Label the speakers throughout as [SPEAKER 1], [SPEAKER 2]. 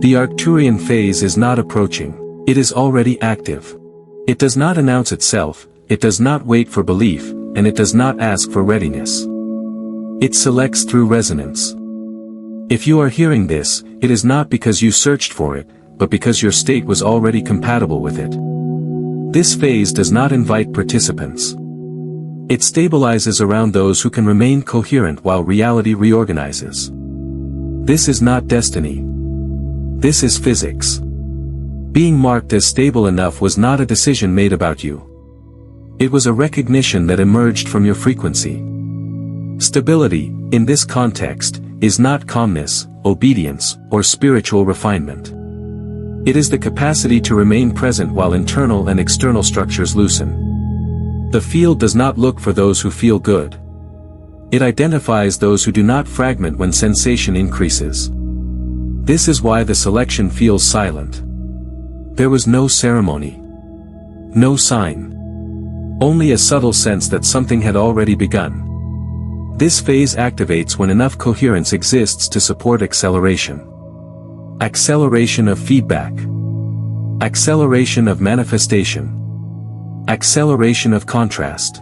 [SPEAKER 1] The Arcturian phase is not approaching, it is already active. It does not announce itself, it does not wait for belief, and it does not ask for readiness. It selects through resonance. If you are hearing this, it is not because you searched for it, but because your state was already compatible with it. This phase does not invite participants. It stabilizes around those who can remain coherent while reality reorganizes. This is not destiny. This is physics. Being marked as stable enough was not a decision made about you. It was a recognition that emerged from your frequency. Stability, in this context, is not calmness, obedience, or spiritual refinement. It is the capacity to remain present while internal and external structures loosen. The field does not look for those who feel good. It identifies those who do not fragment when sensation increases. This is why the selection feels silent. There was no ceremony. No sign. Only a subtle sense that something had already begun. This phase activates when enough coherence exists to support acceleration. Acceleration of feedback. Acceleration of manifestation. Acceleration of contrast.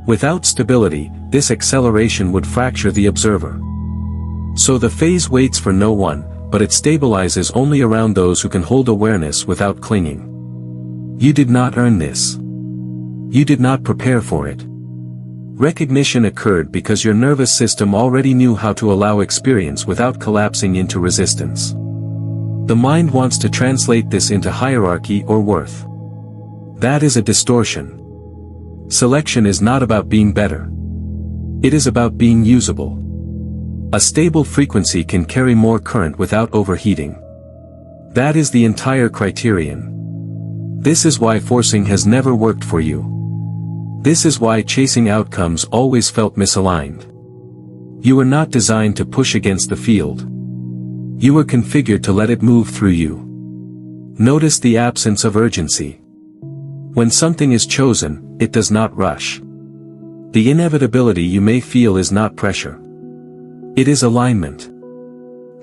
[SPEAKER 1] Without stability, this acceleration would fracture the observer. So the phase waits for no one, but it stabilizes only around those who can hold awareness without clinging. You did not earn this. You did not prepare for it. Recognition occurred because your nervous system already knew how to allow experience without collapsing into resistance. The mind wants to translate this into hierarchy or worth. That is a distortion. Selection is not about being better. It is about being usable. A stable frequency can carry more current without overheating. That is the entire criterion. This is why forcing has never worked for you. This is why chasing outcomes always felt misaligned. You were not designed to push against the field. You were configured to let it move through you. Notice the absence of urgency. When something is chosen, it does not rush. The inevitability you may feel is not pressure. It is alignment.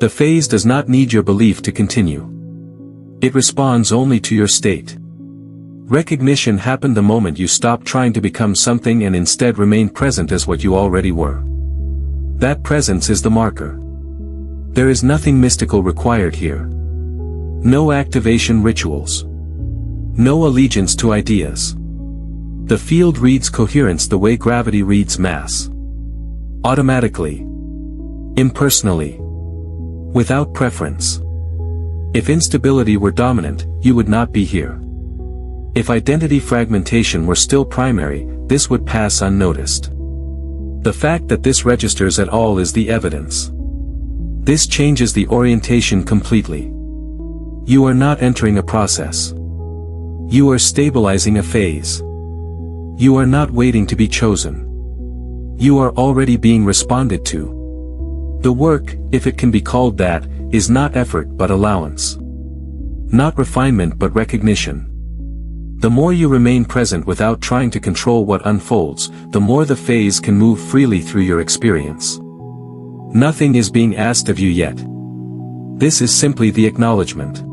[SPEAKER 1] The phase does not need your belief to continue. It responds only to your state. Recognition happened the moment you stopped trying to become something and instead remained present as what you already were. That presence is the marker. There is nothing mystical required here. No activation rituals. No allegiance to ideas. The field reads coherence the way gravity reads mass. Automatically. Impersonally. Without preference. If instability were dominant, you would not be here. If identity fragmentation were still primary, this would pass unnoticed. The fact that this registers at all is the evidence. This changes the orientation completely. You are not entering a process. You are stabilizing a phase. You are not waiting to be chosen. You are already being responded to. The work, if it can be called that, is not effort but allowance. Not refinement but recognition. The more you remain present without trying to control what unfolds, the more the phase can move freely through your experience. Nothing is being asked of you yet. This is simply the acknowledgement.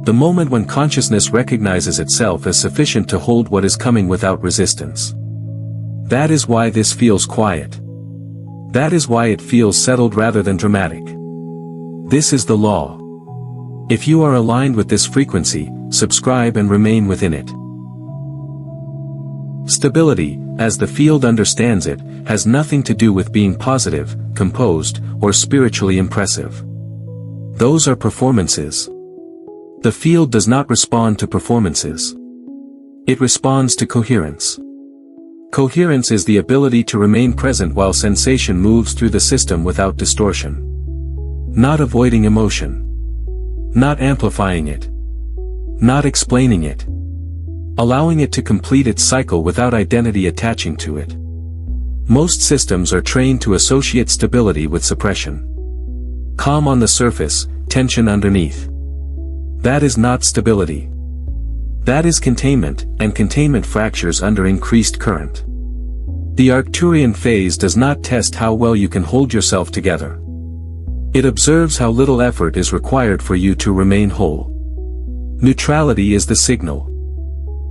[SPEAKER 1] The moment when consciousness recognizes itself as sufficient to hold what is coming without resistance. That is why this feels quiet. That is why it feels settled rather than dramatic. This is the law. If you are aligned with this frequency, subscribe and remain within it. Stability, as the field understands it, has nothing to do with being positive, composed, or spiritually impressive. Those are performances. The field does not respond to performances. It responds to coherence. Coherence is the ability to remain present while sensation moves through the system without distortion. Not avoiding emotion. Not amplifying it. Not explaining it. Allowing it to complete its cycle without identity attaching to it. Most systems are trained to associate stability with suppression. Calm on the surface, tension underneath. That is not stability. That is containment, and containment fractures under increased current. The Arcturian phase does not test how well you can hold yourself together. It observes how little effort is required for you to remain whole. Neutrality is the signal.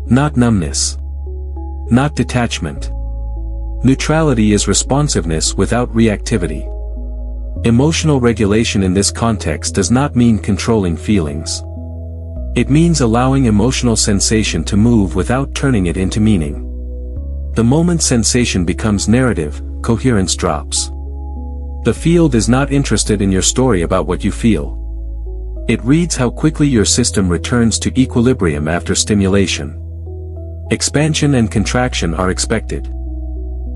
[SPEAKER 1] Not numbness. Not detachment. Neutrality is responsiveness without reactivity. Emotional regulation in this context does not mean controlling feelings. It means allowing emotional sensation to move without turning it into meaning. The moment sensation becomes narrative, coherence drops. The field is not interested in your story about what you feel. It reads how quickly your system returns to equilibrium after stimulation. Expansion and contraction are expected.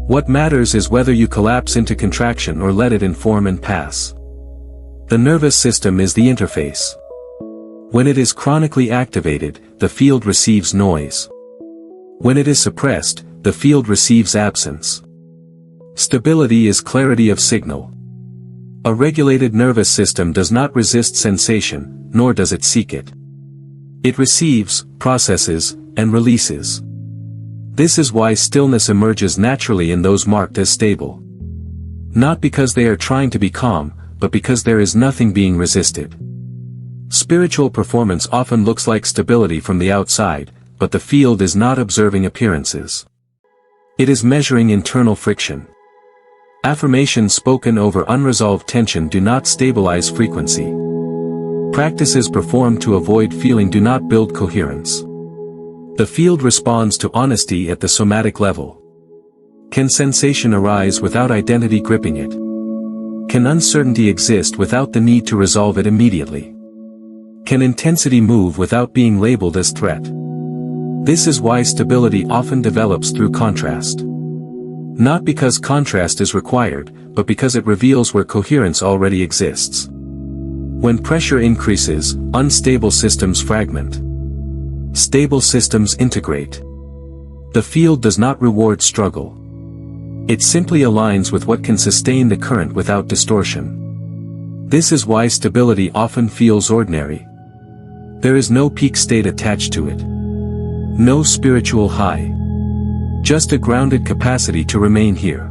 [SPEAKER 1] What matters is whether you collapse into contraction or let it inform and pass. The nervous system is the interface. When it is chronically activated, the field receives noise. When it is suppressed, the field receives absence. Stability is clarity of signal. A regulated nervous system does not resist sensation, nor does it seek it. It receives, processes, and releases. This is why stillness emerges naturally in those marked as stable. Not because they are trying to be calm, but because there is nothing being resisted. Spiritual performance often looks like stability from the outside, but the field is not observing appearances. It is measuring internal friction. Affirmations spoken over unresolved tension do not stabilize frequency. Practices performed to avoid feeling do not build coherence. The field responds to honesty at the somatic level. Can sensation arise without identity gripping it? Can uncertainty exist without the need to resolve it immediately? Can intensity move without being labeled as threat? This is why stability often develops through contrast. Not because contrast is required, but because it reveals where coherence already exists. When pressure increases, unstable systems fragment. Stable systems integrate. The field does not reward struggle. It simply aligns with what can sustain the current without distortion. This is why stability often feels ordinary. There is no peak state attached to it. No spiritual high. Just a grounded capacity to remain here.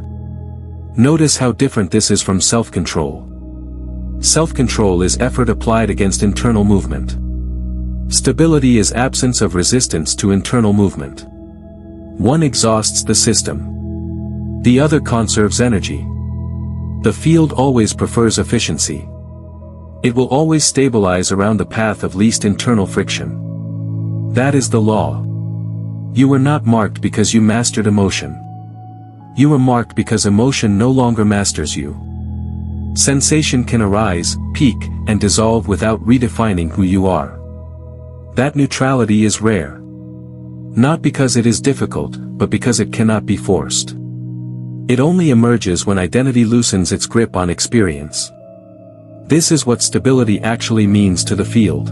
[SPEAKER 1] Notice how different this is from self-control. Self-control is effort applied against internal movement. Stability is absence of resistance to internal movement. One exhausts the system. The other conserves energy. The field always prefers efficiency. It will always stabilize around the path of least internal friction. That is the law. You were not marked because you mastered emotion. You were marked because emotion no longer masters you. Sensation can arise, peak, and dissolve without redefining who you are. That neutrality is rare. Not because it is difficult, but because it cannot be forced. It only emerges when identity loosens its grip on experience. This is what stability actually means to the field.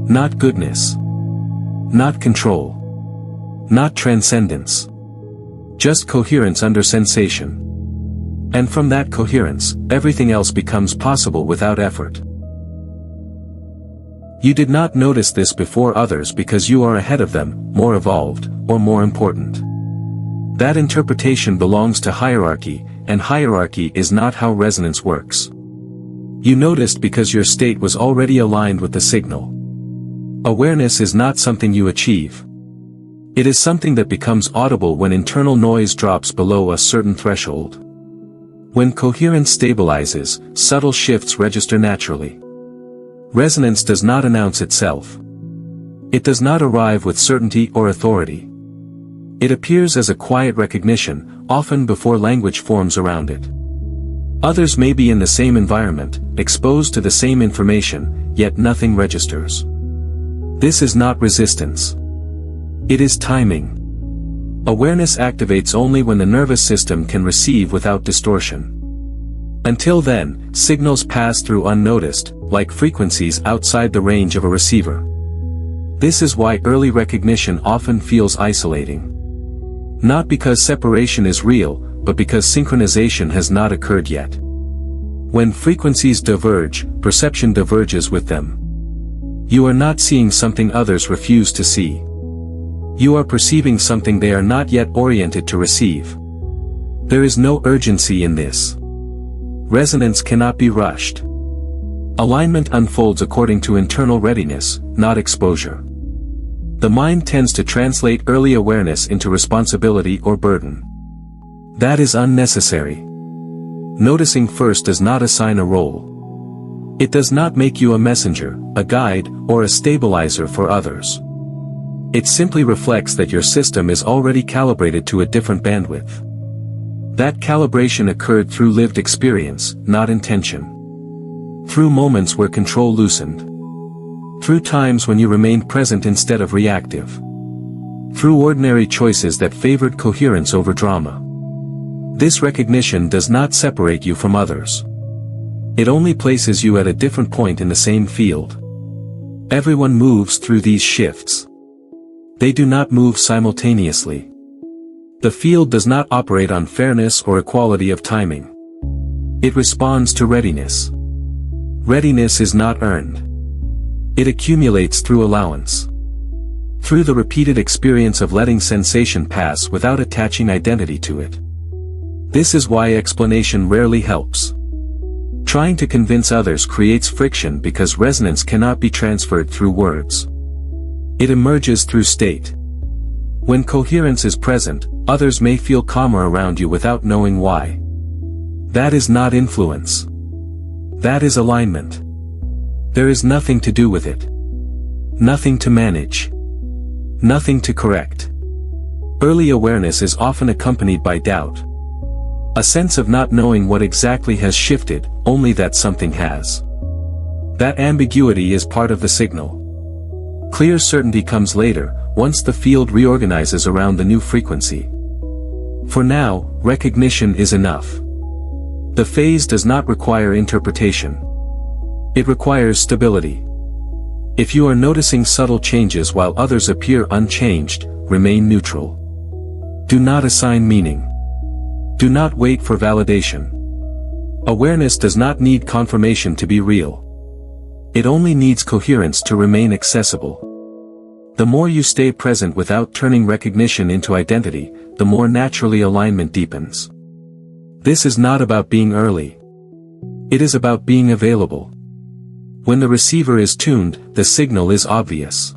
[SPEAKER 1] Not goodness. Not control. Not transcendence. Just coherence under sensation. And from that coherence, everything else becomes possible without effort. You did not notice this before others because you are ahead of them, more evolved, or more important. That interpretation belongs to hierarchy, and hierarchy is not how resonance works. You noticed because your state was already aligned with the signal. Awareness is not something you achieve. It is something that becomes audible when internal noise drops below a certain threshold. When coherence stabilizes, subtle shifts register naturally. Resonance does not announce itself. It does not arrive with certainty or authority. It appears as a quiet recognition, often before language forms around it. Others may be in the same environment, exposed to the same information, yet nothing registers. This is not resistance. It is timing. Awareness activates only when the nervous system can receive without distortion. Until then, signals pass through unnoticed, like frequencies outside the range of a receiver. This is why early recognition often feels isolating. Not because separation is real, but because synchronization has not occurred yet. When frequencies diverge, perception diverges with them. You are not seeing something others refuse to see. You are perceiving something they are not yet oriented to receive. There is no urgency in this. Resonance cannot be rushed. Alignment unfolds according to internal readiness, not exposure. The mind tends to translate early awareness into responsibility or burden. That is unnecessary. Noticing first does not assign a role. It does not make you a messenger, a guide, or a stabilizer for others. It simply reflects that your system is already calibrated to a different bandwidth. That calibration occurred through lived experience, not intention. Through moments where control loosened. Through times when you remained present instead of reactive. Through ordinary choices that favored coherence over drama. This recognition does not separate you from others. It only places you at a different point in the same field. Everyone moves through these shifts. They do not move simultaneously. The field does not operate on fairness or equality of timing. It responds to readiness. Readiness is not earned. It accumulates through allowance. Through the repeated experience of letting sensation pass without attaching identity to it. This is why explanation rarely helps. Trying to convince others creates friction because resonance cannot be transferred through words. It emerges through state. When coherence is present, others may feel calmer around you without knowing why. That is not influence. That is alignment. There is nothing to do with it. Nothing to manage. Nothing to correct. Early awareness is often accompanied by doubt. A sense of not knowing what exactly has shifted, only that something has. That ambiguity is part of the signal. Clear certainty comes later, once the field reorganizes around the new frequency. For now, recognition is enough. The phase does not require interpretation. It requires stability. If you are noticing subtle changes while others appear unchanged, remain neutral. Do not assign meaning. Do not wait for validation. Awareness does not need confirmation to be real. It only needs coherence to remain accessible. The more you stay present without turning recognition into identity, the more naturally alignment deepens. This is not about being early. It is about being available. When the receiver is tuned, the signal is obvious.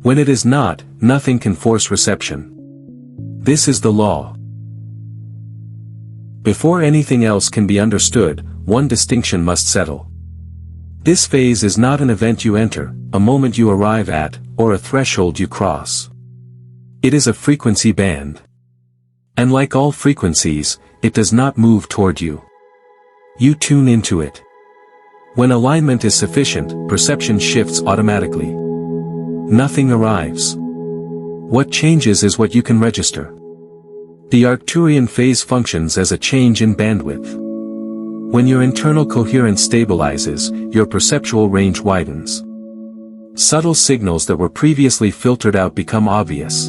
[SPEAKER 1] When it is not, nothing can force reception. This is the law. Before anything else can be understood, one distinction must settle. This phase is not an event you enter, a moment you arrive at, or a threshold you cross. It is a frequency band. And like all frequencies, it does not move toward you. You tune into it. When alignment is sufficient, perception shifts automatically. Nothing arrives. What changes is what you can register. The Arcturian phase functions as a change in bandwidth. When your internal coherence stabilizes, your perceptual range widens. Subtle signals that were previously filtered out become obvious.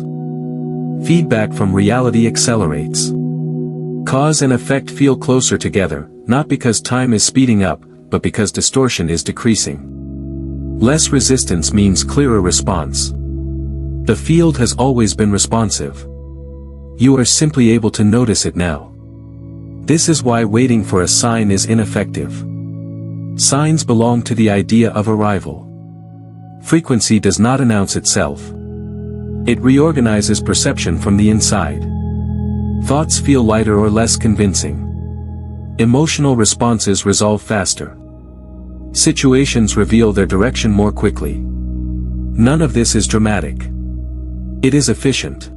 [SPEAKER 1] Feedback from reality accelerates. Cause and effect feel closer together, not because time is speeding up, but because distortion is decreasing. Less resistance means clearer response. The field has always been responsive. You are simply able to notice it now. This is why waiting for a sign is ineffective. Signs belong to the idea of arrival. Frequency does not announce itself. It reorganizes perception from the inside. Thoughts feel lighter or less convincing. Emotional responses resolve faster. Situations reveal their direction more quickly. None of this is dramatic. It is efficient.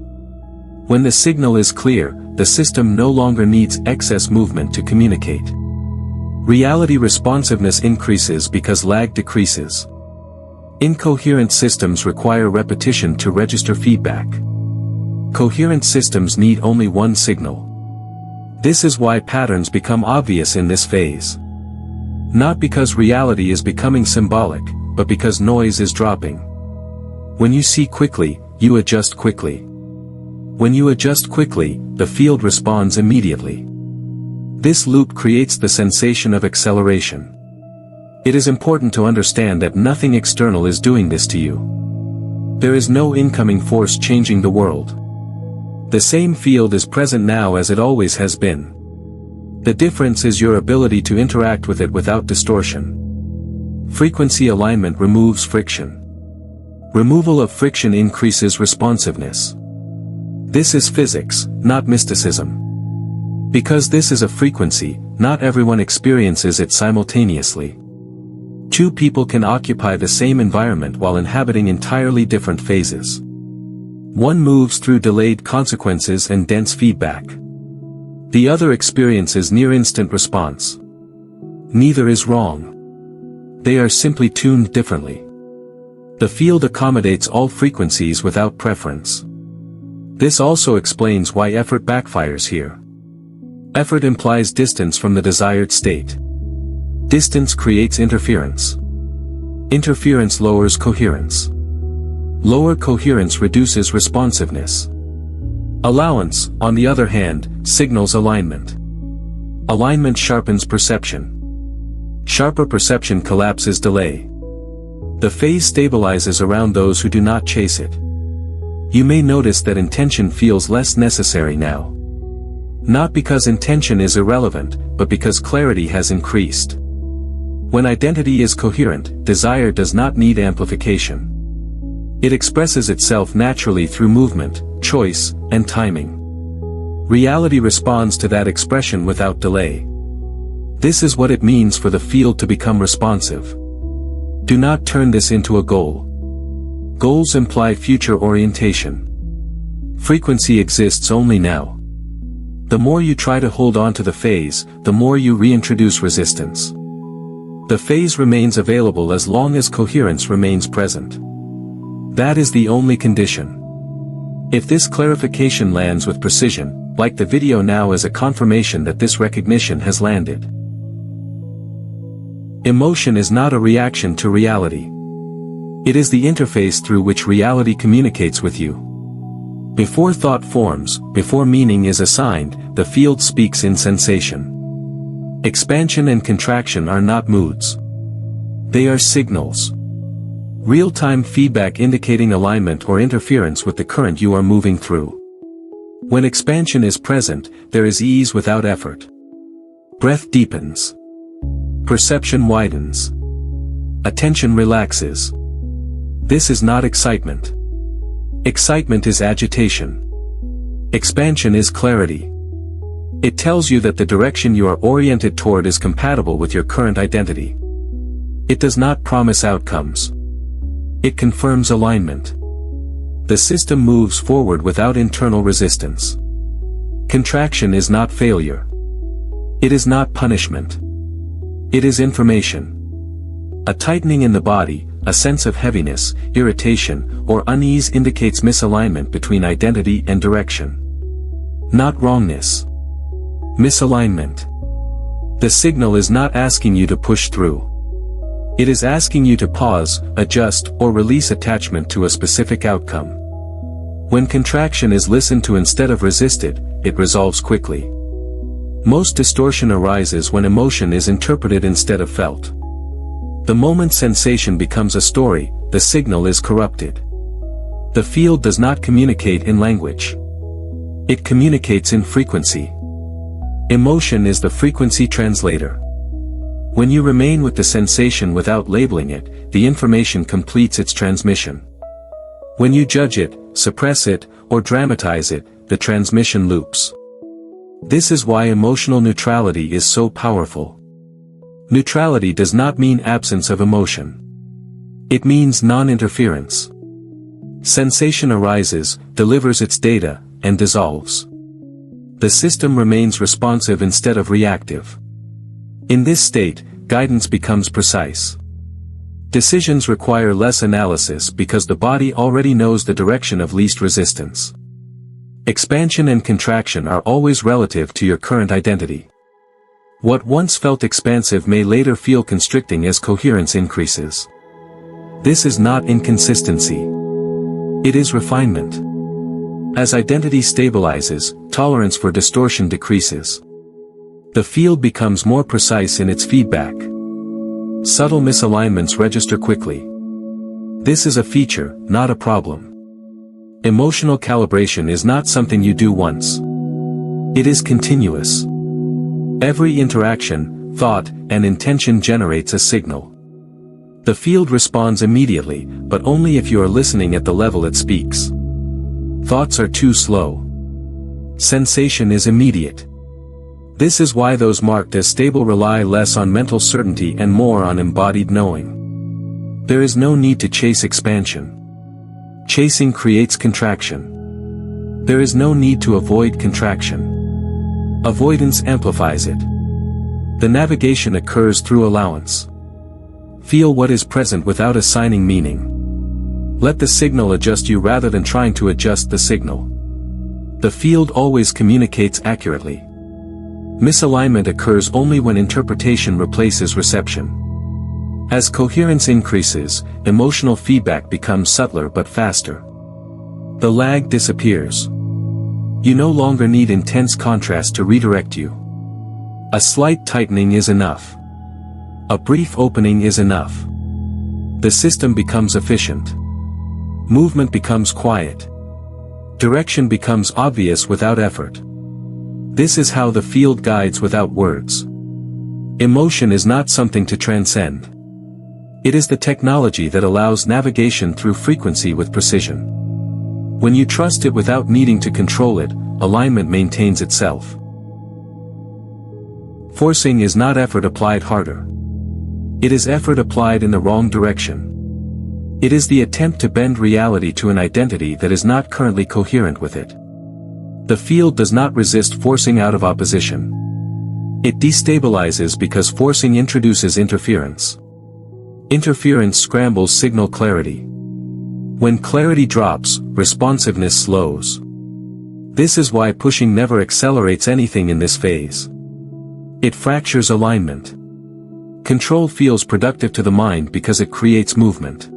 [SPEAKER 1] When the signal is clear, the system no longer needs excess movement to communicate. Reality responsiveness increases because lag decreases. Incoherent systems require repetition to register feedback. Coherent systems need only one signal. This is why patterns become obvious in this phase. Not because reality is becoming symbolic, but because noise is dropping. When you see quickly, you adjust quickly. When you adjust quickly, the field responds immediately. This loop creates the sensation of acceleration. It is important to understand that nothing external is doing this to you. There is no incoming force changing the world. The same field is present now as it always has been. The difference is your ability to interact with it without distortion. Frequency alignment removes friction. Removal of friction increases responsiveness. This is physics, not mysticism. Because this is a frequency, not everyone experiences it simultaneously. Two people can occupy the same environment while inhabiting entirely different phases. One moves through delayed consequences and dense feedback. The other experiences near-instant response. Neither is wrong. They are simply tuned differently. The field accommodates all frequencies without preference. This also explains why effort backfires here. Effort implies distance from the desired state. Distance creates interference. Interference lowers coherence. Lower coherence reduces responsiveness. Allowance, on the other hand, signals alignment. Alignment sharpens perception. Sharper perception collapses delay. The phase stabilizes around those who do not chase it. You may notice that intention feels less necessary now. Not because intention is irrelevant, but because clarity has increased. When identity is coherent, desire does not need amplification. It expresses itself naturally through movement, choice, and timing. Reality responds to that expression without delay. This is what it means for the field to become responsive. Do not turn this into a goal. Goals imply future orientation. Frequency exists only now. The more you try to hold on to the phase, the more you reintroduce resistance. The phase remains available as long as coherence remains present. That is the only condition. If this clarification lands with precision, like the video now as a confirmation that this recognition has landed. Emotion is not a reaction to reality. It is the interface through which reality communicates with you. Before thought forms, before meaning is assigned, the field speaks in sensation. Expansion and contraction are not moods. They are signals. Real-time feedback indicating alignment or interference with the current you are moving through. When expansion is present, there is ease without effort. Breath deepens. Perception widens. Attention relaxes. This is not excitement. Excitement is agitation. Expansion is clarity. It tells you that the direction you are oriented toward is compatible with your current identity. It does not promise outcomes. It confirms alignment. The system moves forward without internal resistance. Contraction is not failure. It is not punishment. It is information. A tightening in the body, a sense of heaviness, irritation, or unease indicates misalignment between identity and direction. Not wrongness. Misalignment. The signal is not asking you to push through. It is asking you to pause, adjust, or release attachment to a specific outcome. When contraction is listened to instead of resisted, it resolves quickly. Most distortion arises when emotion is interpreted instead of felt. The moment sensation becomes a story, the signal is corrupted. The field does not communicate in language. It communicates in frequency. Emotion is the frequency translator. When you remain with the sensation without labeling it, the information completes its transmission. When you judge it, suppress it, or dramatize it, the transmission loops. This is why emotional neutrality is so powerful. Neutrality does not mean absence of emotion. It means non-interference. Sensation arises, delivers its data, and dissolves. The system remains responsive instead of reactive. In this state, guidance becomes precise. Decisions require less analysis because the body already knows the direction of least resistance. Expansion and contraction are always relative to your current identity. What once felt expansive may later feel constricting as coherence increases. This is not inconsistency. It is refinement. As identity stabilizes, tolerance for distortion decreases. The field becomes more precise in its feedback. Subtle misalignments register quickly. This is a feature, not a problem. Emotional calibration is not something you do once. It is continuous. Every interaction, thought, and intention generates a signal. The field responds immediately, but only if you are listening at the level it speaks. Thoughts are too slow. Sensation is immediate. This is why those marked as stable rely less on mental certainty and more on embodied knowing. There is no need to chase expansion. Chasing creates contraction. There is no need to avoid contraction. Avoidance amplifies it. The navigation occurs through allowance. Feel what is present without assigning meaning. Let the signal adjust you rather than trying to adjust the signal. The field always communicates accurately. Misalignment occurs only when interpretation replaces reception. As coherence increases, emotional feedback becomes subtler but faster. The lag disappears. You no longer need intense contrast to redirect you. A slight tightening is enough. A brief opening is enough. The system becomes efficient. Movement becomes quiet. Direction becomes obvious without effort. This is how the field guides without words. Emotion is not something to transcend. It is the technology that allows navigation through frequency with precision. When you trust it without needing to control it, alignment maintains itself. Forcing is not effort applied harder. It is effort applied in the wrong direction. It is the attempt to bend reality to an identity that is not currently coherent with it. The field does not resist forcing out of opposition. It destabilizes because forcing introduces interference. Interference scrambles signal clarity. When clarity drops, responsiveness slows. This is why pushing never accelerates anything in this phase. It fractures alignment. Control feels productive to the mind because it creates movement.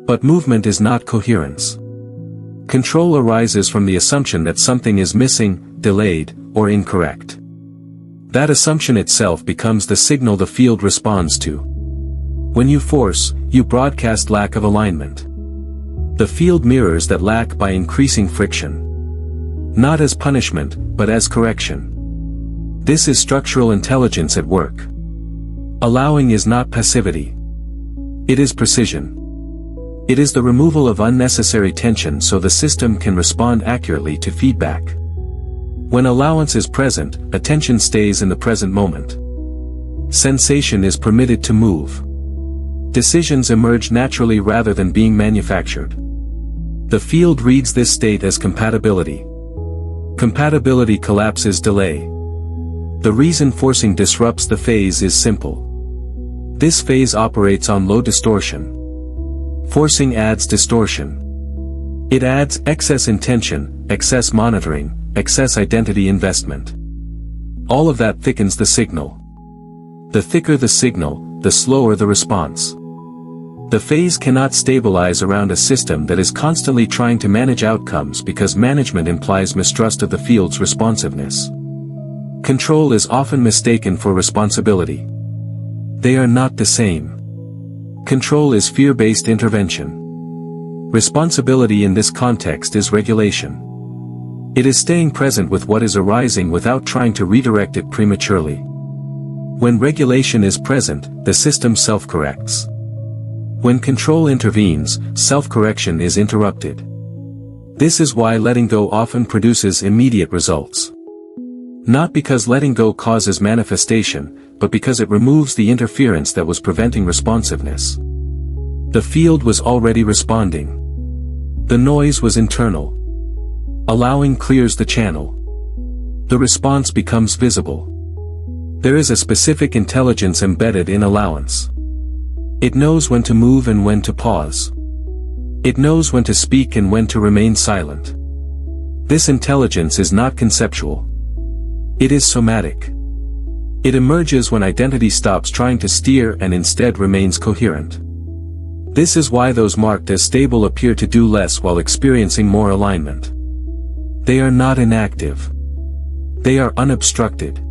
[SPEAKER 1] But movement is not coherence. Control arises from the assumption that something is missing, delayed, or incorrect. That assumption itself becomes the signal the field responds to. When you force, you broadcast lack of alignment. The field mirrors that lack by increasing friction. Not as punishment, but as correction. This is structural intelligence at work. Allowing is not passivity. It is precision. It is the removal of unnecessary tension so the system can respond accurately to feedback. When allowance is present, attention stays in the present moment. Sensation is permitted to move. Decisions emerge naturally rather than being manufactured. The field reads this state as compatibility. Compatibility collapses delay. The reason forcing disrupts the phase is simple. This phase operates on low distortion. Forcing adds distortion. It adds excess intention, excess monitoring, excess identity investment. All of that thickens the signal. The thicker the signal, the slower the response. The phase cannot stabilize around a system that is constantly trying to manage outcomes because management implies mistrust of the field's responsiveness. Control is often mistaken for responsibility. They are not the same. Control is fear-based intervention. Responsibility in this context is regulation. It is staying present with what is arising without trying to redirect it prematurely. When regulation is present, the system self-corrects. When control intervenes, self-correction is interrupted. This is why letting go often produces immediate results. Not because letting go causes manifestation, but because it removes the interference that was preventing responsiveness. The field was already responding. The noise was internal. Allowing clears the channel. The response becomes visible. There is a specific intelligence embedded in allowance. It knows when to move and when to pause. It knows when to speak and when to remain silent. This intelligence is not conceptual. It is somatic. It emerges when identity stops trying to steer and instead remains coherent. This is why those marked as stable appear to do less while experiencing more alignment. They are not inactive. They are unobstructed.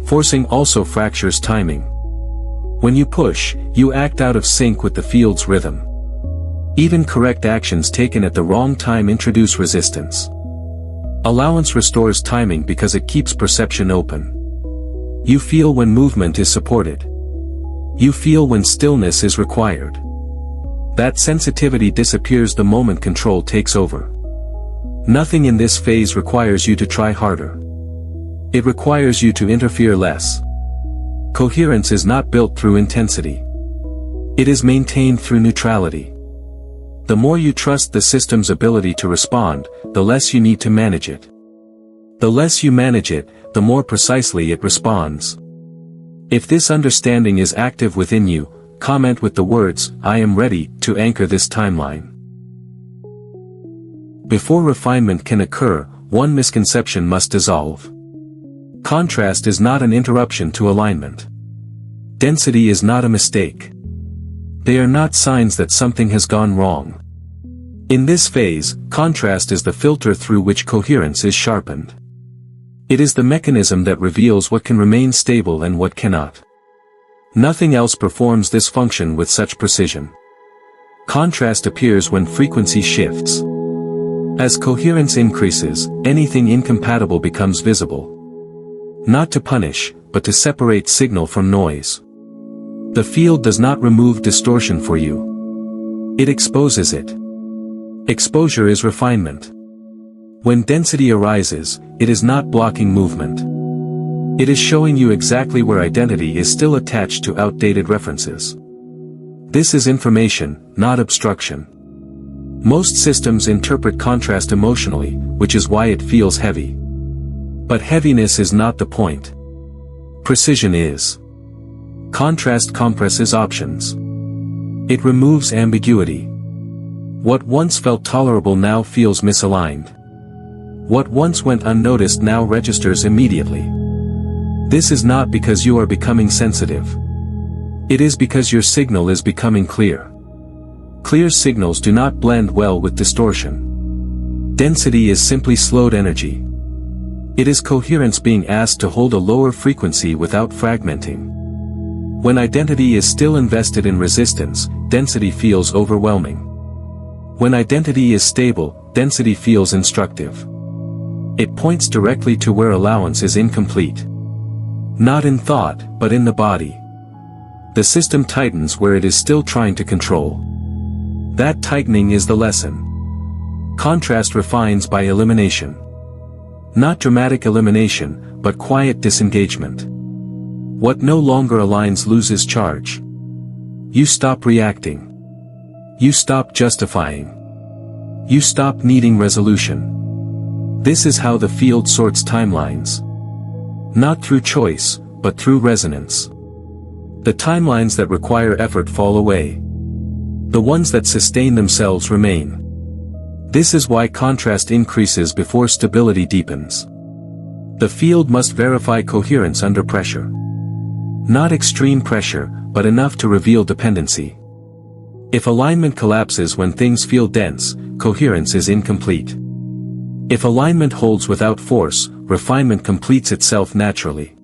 [SPEAKER 1] Forcing also fractures timing. When you push, you act out of sync with the field's rhythm. Even correct actions taken at the wrong time introduce resistance. Allowance restores timing because it keeps perception open. You feel when movement is supported. You feel when stillness is required. That sensitivity disappears the moment control takes over. Nothing in this phase requires you to try harder. It requires you to interfere less. Coherence is not built through intensity. It is maintained through neutrality. The more you trust the system's ability to respond, the less you need to manage it. The less you manage it, the more precisely it responds. If this understanding is active within you, comment with the words, "I am ready," to anchor this timeline. Before refinement can occur, one misconception must dissolve. Contrast is not an interruption to alignment. Density is not a mistake. They are not signs that something has gone wrong. In this phase, contrast is the filter through which coherence is sharpened. It is the mechanism that reveals what can remain stable and what cannot. Nothing else performs this function with such precision. Contrast appears when frequency shifts. As coherence increases, anything incompatible becomes visible. Not to punish, but to separate signal from noise. The field does not remove distortion for you. It exposes it. Exposure is refinement. When density arises, it is not blocking movement. It is showing you exactly where identity is still attached to outdated references. This is information, not obstruction. Most systems interpret contrast emotionally, which is why it feels heavy. But heaviness is not the point. Precision is. Contrast compresses options. It removes ambiguity. What once felt tolerable now feels misaligned. What once went unnoticed now registers immediately. This is not because you are becoming sensitive. It is because your signal is becoming clear. Clear signals do not blend well with distortion. Density is simply slowed energy. It is coherence being asked to hold a lower frequency without fragmenting. When identity is still invested in resistance, density feels overwhelming. When identity is stable, density feels instructive. It points directly to where allowance is incomplete. Not in thought, but in the body. The system tightens where it is still trying to control. That tightening is the lesson. Contrast refines by elimination. Not dramatic elimination, but quiet disengagement. What no longer aligns loses charge. You stop reacting. You stop justifying. You stop needing resolution. This is how the field sorts timelines. Not through choice, but through resonance. The timelines that require effort fall away. The ones that sustain themselves remain. This is why contrast increases before stability deepens. The field must verify coherence under pressure. Not extreme pressure, but enough to reveal dependency. If alignment collapses when things feel dense, coherence is incomplete. If alignment holds without force, refinement completes itself naturally.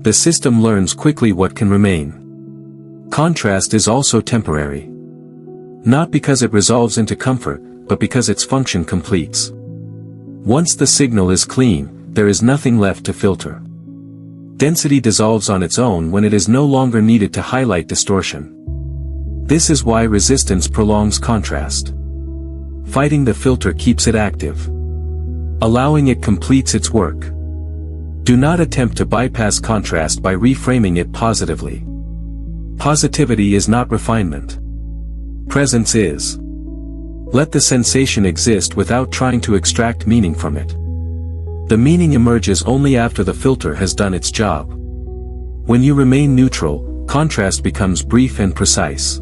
[SPEAKER 1] The system learns quickly what can remain. Contrast is also temporary. Not because it resolves into comfort, but because its function completes. Once the signal is clean, there is nothing left to filter. Density dissolves on its own when it is no longer needed to highlight distortion. This is why resistance prolongs contrast. Fighting the filter keeps it active. Allowing it completes its work. Do not attempt to bypass contrast by reframing it positively. Positivity is not refinement. Presence is. Let the sensation exist without trying to extract meaning from it. The meaning emerges only after the filter has done its job. When you remain neutral, contrast becomes brief and precise.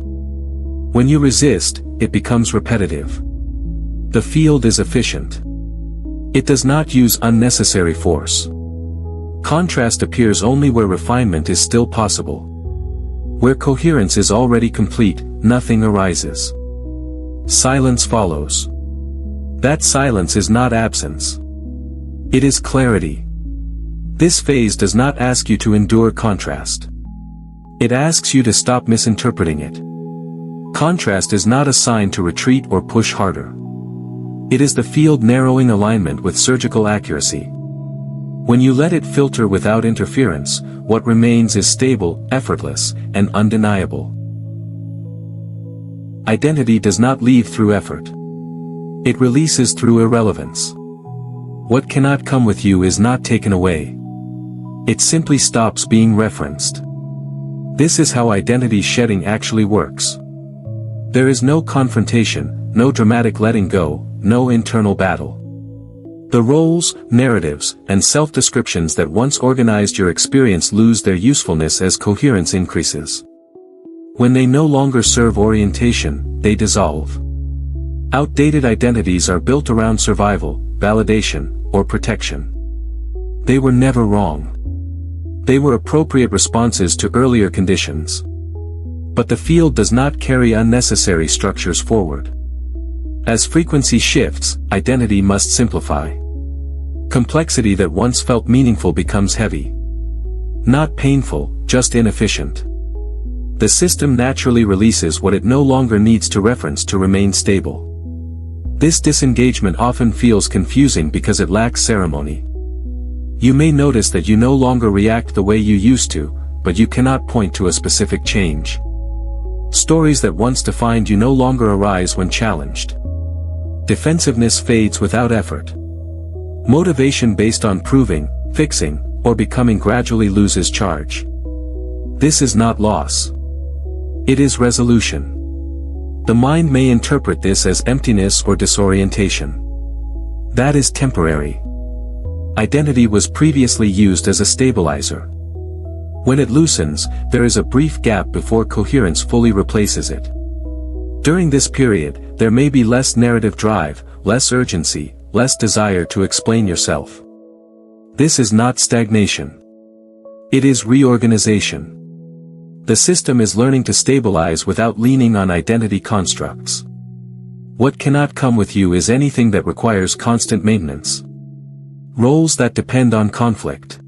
[SPEAKER 1] When you resist, it becomes repetitive. The field is efficient. It does not use unnecessary force. Contrast appears only where refinement is still possible. Where coherence is already complete, nothing arises. Silence follows. That silence is not absence. It is clarity. This phase does not ask you to endure contrast. It asks you to stop misinterpreting it. Contrast is not a sign to retreat or push harder. It is the field narrowing alignment with surgical accuracy. When you let it filter without interference, what remains is stable, effortless, and undeniable. Identity does not leave through effort. It releases through irrelevance. What cannot come with you is not taken away. It simply stops being referenced. This is how identity shedding actually works. There is no confrontation, no dramatic letting go, no internal battle. The roles, narratives, and self-descriptions that once organized your experience lose their usefulness as coherence increases. When they no longer serve orientation, they dissolve. Outdated identities are built around survival, validation, or protection. They were never wrong. They were appropriate responses to earlier conditions. But the field does not carry unnecessary structures forward. As frequency shifts, identity must simplify. Complexity that once felt meaningful becomes heavy. Not painful, just inefficient. The system naturally releases what it no longer needs to reference to remain stable. This disengagement often feels confusing because it lacks ceremony. You may notice that you no longer react the way you used to, but you cannot point to a specific change. Stories that once defined you no longer arise when challenged. Defensiveness fades without effort. Motivation based on proving, fixing, or becoming gradually loses charge. This is not loss. It is resolution. The mind may interpret this as emptiness or disorientation. That is temporary. Identity was previously used as a stabilizer. When it loosens, there is a brief gap before coherence fully replaces it. During this period, there may be less narrative drive, less urgency, less desire to explain yourself. This is not stagnation. It is reorganization. The system is learning to stabilize without leaning on identity constructs. What cannot come with you is anything that requires constant maintenance. Roles that depend on conflict.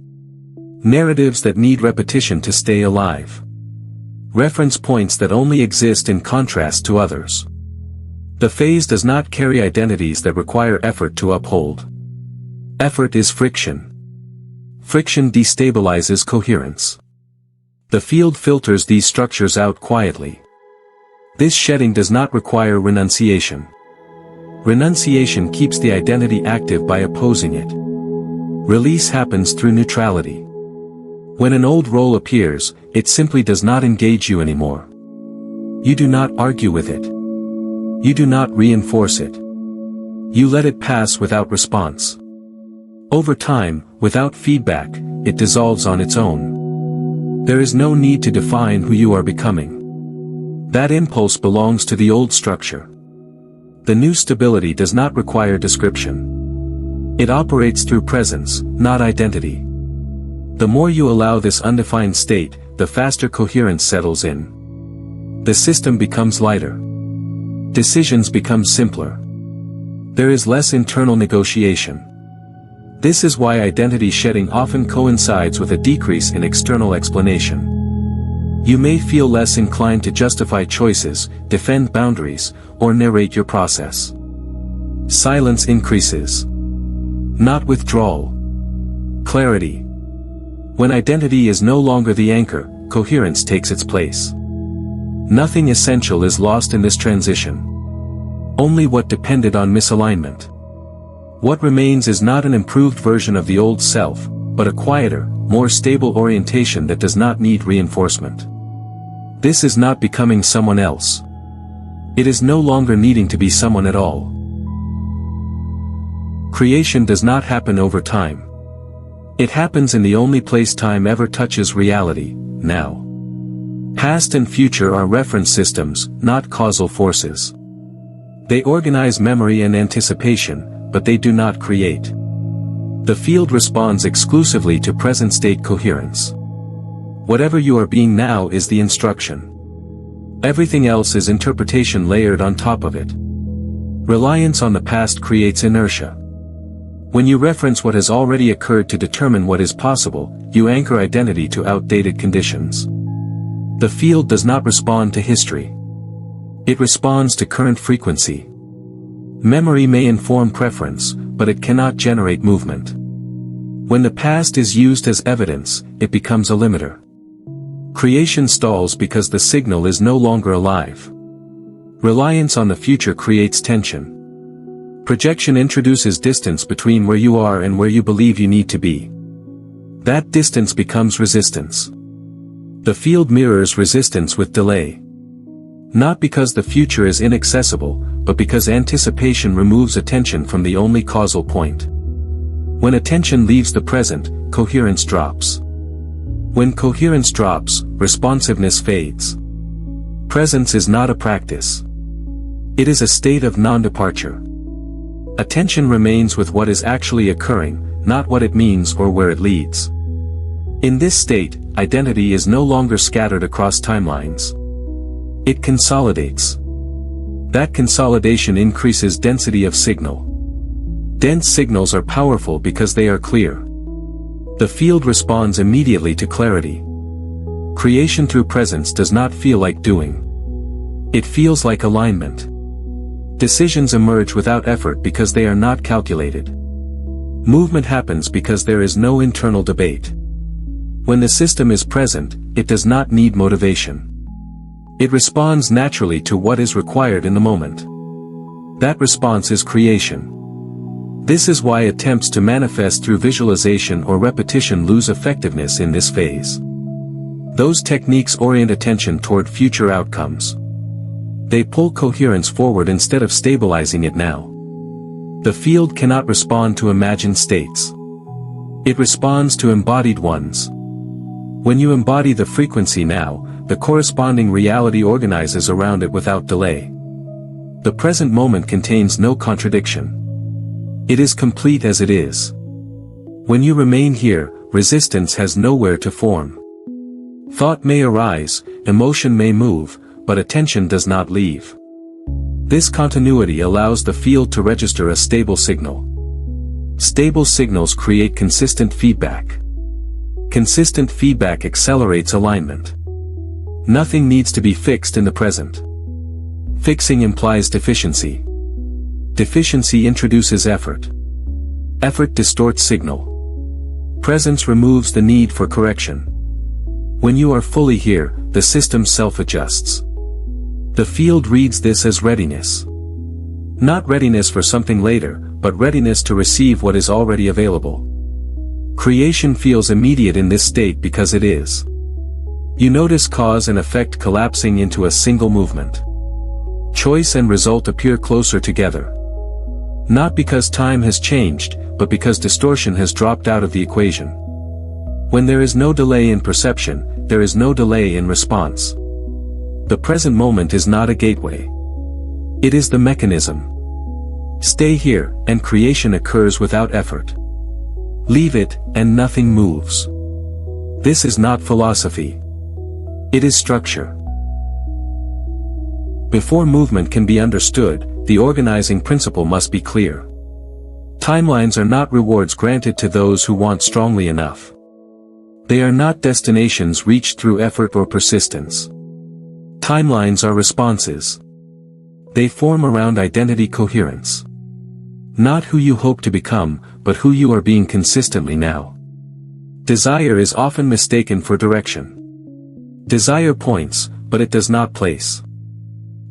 [SPEAKER 1] Narratives that need repetition to stay alive. Reference points that only exist in contrast to others. The phase does not carry identities that require effort to uphold. Effort is friction. Friction destabilizes coherence. The field filters these structures out quietly. This shedding does not require renunciation. Renunciation keeps the identity active by opposing it. Release happens through neutrality. When an old role appears, it simply does not engage you anymore. You do not argue with it. You do not reinforce it. You let it pass without response. Over time, without feedback, it dissolves on its own. There is no need to define who you are becoming. That impulse belongs to the old structure. The new stability does not require description. It operates through presence, not identity. The more you allow this undefined state, the faster coherence settles in. The system becomes lighter. Decisions become simpler. There is less internal negotiation. This is why identity shedding often coincides with a decrease in external explanation. You may feel less inclined to justify choices, defend boundaries, or narrate your process. Silence increases. Not withdrawal. Clarity. When identity is no longer the anchor, coherence takes its place. Nothing essential is lost in this transition. Only what depended on misalignment. What remains is not an improved version of the old self, but a quieter, more stable orientation that does not need reinforcement. This is not becoming someone else. It is no longer needing to be someone at all. Creation does not happen over time. It happens in the only place time ever touches reality, now. Past and future are reference systems, not causal forces. They organize memory and anticipation, but they do not create. The field responds exclusively to present-state coherence. Whatever you are being now is the instruction. Everything else is interpretation layered on top of it. Reliance on the past creates inertia. When you reference what has already occurred to determine what is possible, you anchor identity to outdated conditions. The field does not respond to history. It responds to current frequency. Memory may inform preference, but it cannot generate movement. When the past is used as evidence, it becomes a limiter. Creation stalls because the signal is no longer alive. Reliance on the future creates tension. Projection introduces distance between where you are and where you believe you need to be. That distance becomes resistance. The field mirrors resistance with delay. Not because the future is inaccessible, but because anticipation removes attention from the only causal point. When attention leaves the present, coherence drops. When coherence drops, responsiveness fades. Presence is not a practice. It is a state of non-departure. Attention remains with what is actually occurring, not what it means or where it leads. In this state, identity is no longer scattered across timelines. It consolidates. That consolidation increases density of signal. Dense signals are powerful because they are clear. The field responds immediately to clarity. Creation through presence does not feel like doing. It feels like alignment. Decisions emerge without effort because they are not calculated. Movement happens because there is no internal debate. When the system is present, it does not need motivation. It responds naturally to what is required in the moment. That response is creation. This is why attempts to manifest through visualization or repetition lose effectiveness in this phase. Those techniques orient attention toward future outcomes. They pull coherence forward instead of stabilizing it now. The field cannot respond to imagined states. It responds to embodied ones. When you embody the frequency now, the corresponding reality organizes around it without delay. The present moment contains no contradiction. It is complete as it is. When you remain here, resistance has nowhere to form. Thought may arise, emotion may move, but attention does not leave. This continuity allows the field to register a stable signal. Stable signals create consistent feedback. Consistent feedback accelerates alignment. Nothing needs to be fixed in the present. Fixing implies deficiency. Deficiency introduces effort. Effort distorts signal. Presence removes the need for correction. When you are fully here, the system self-adjusts. The field reads this as readiness. Not readiness for something later, but readiness to receive what is already available. Creation feels immediate in this state because it is. You notice cause and effect collapsing into a single movement. Choice and result appear closer together. Not because time has changed, but because distortion has dropped out of the equation. When there is no delay in perception, there is no delay in response. The present moment is not a gateway. It is the mechanism. Stay here, and creation occurs without effort. Leave it, and nothing moves. This is not philosophy. It is structure. Before movement can be understood, the organizing principle must be clear. Timelines are not rewards granted to those who want strongly enough. They are not destinations reached through effort or persistence. Timelines are responses. They form around identity coherence. Not who you hope to become, but who you are being consistently now. Desire is often mistaken for direction. Desire points, but it does not place.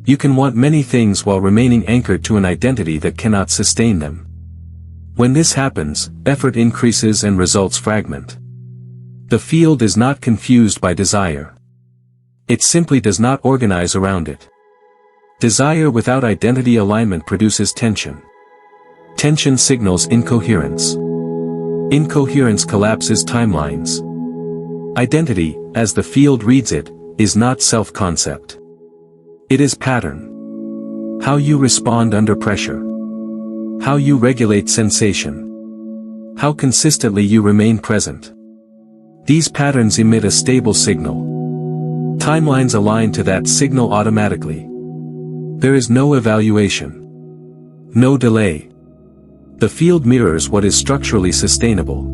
[SPEAKER 1] You can want many things while remaining anchored to an identity that cannot sustain them. When this happens, effort increases and results fragment. The field is not confused by desire. It simply does not organize around it. Desire without identity alignment produces tension. Tension signals incoherence. Incoherence collapses timelines. Identity, as the field reads it, is not self-concept. It is pattern. How you respond under pressure. How you regulate sensation. How consistently you remain present. These patterns emit a stable signal. Timelines align to that signal automatically. There is no evaluation. No delay. The field mirrors what is structurally sustainable.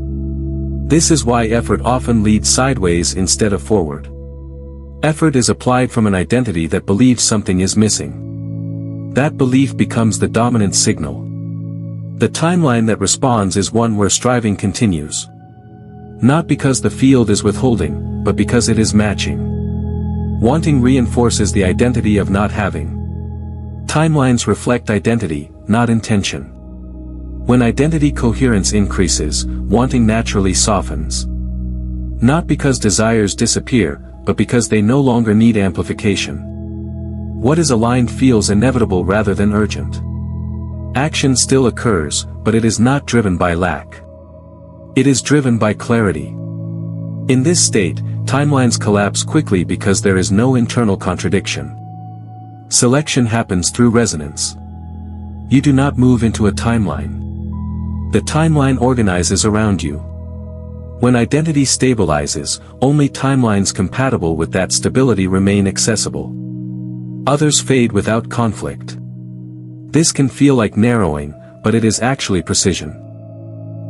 [SPEAKER 1] This is why effort often leads sideways instead of forward. Effort is applied from an identity that believes something is missing. That belief becomes the dominant signal. The timeline that responds is one where striving continues. Not because the field is withholding, but because it is matching. Wanting reinforces the identity of not having. Timelines reflect identity, not intention. When identity coherence increases, wanting naturally softens. Not because desires disappear, but because they no longer need amplification. What is aligned feels inevitable rather than urgent. Action still occurs, but it is not driven by lack. It is driven by clarity. In this state, timelines collapse quickly because there is no internal contradiction. Selection happens through resonance. You do not move into a timeline. The timeline organizes around you. When identity stabilizes, only timelines compatible with that stability remain accessible. Others fade without conflict. This can feel like narrowing, but it is actually precision.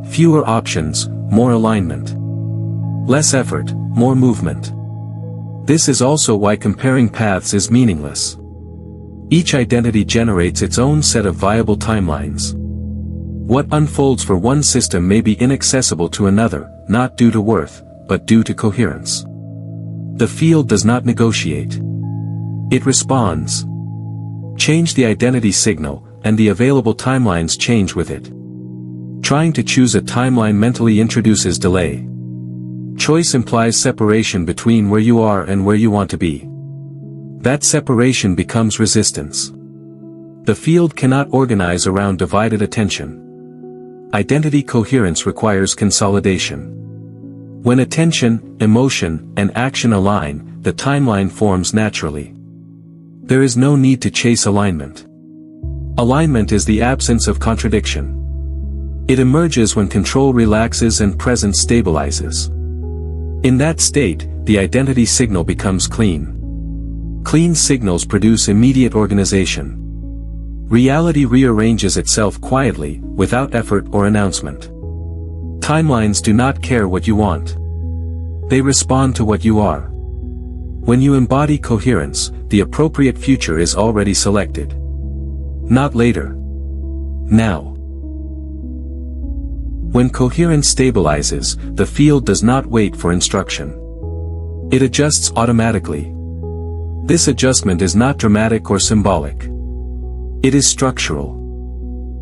[SPEAKER 1] Fewer options, more alignment. Less effort, more movement. This is also why comparing paths is meaningless. Each identity generates its own set of viable timelines. What unfolds for one system may be inaccessible to another, not due to worth, but due to coherence. The field does not negotiate. It responds. Change the identity signal, and the available timelines change with it. Trying to choose a timeline mentally introduces delay. Choice implies separation between where you are and where you want to be. That separation becomes resistance. The field cannot organize around divided attention. Identity coherence requires consolidation. When attention, emotion, and action align, the timeline forms naturally. There is no need to chase alignment. Alignment is the absence of contradiction. It emerges when control relaxes and presence stabilizes. In that state, the identity signal becomes clean. Clean signals produce immediate organization. Reality rearranges itself quietly, without effort or announcement. Timelines do not care what you want. They respond to what you are. When you embody coherence, the appropriate future is already selected. Not later. Now. When coherence stabilizes, the field does not wait for instruction. It adjusts automatically. This adjustment is not dramatic or symbolic. It is structural.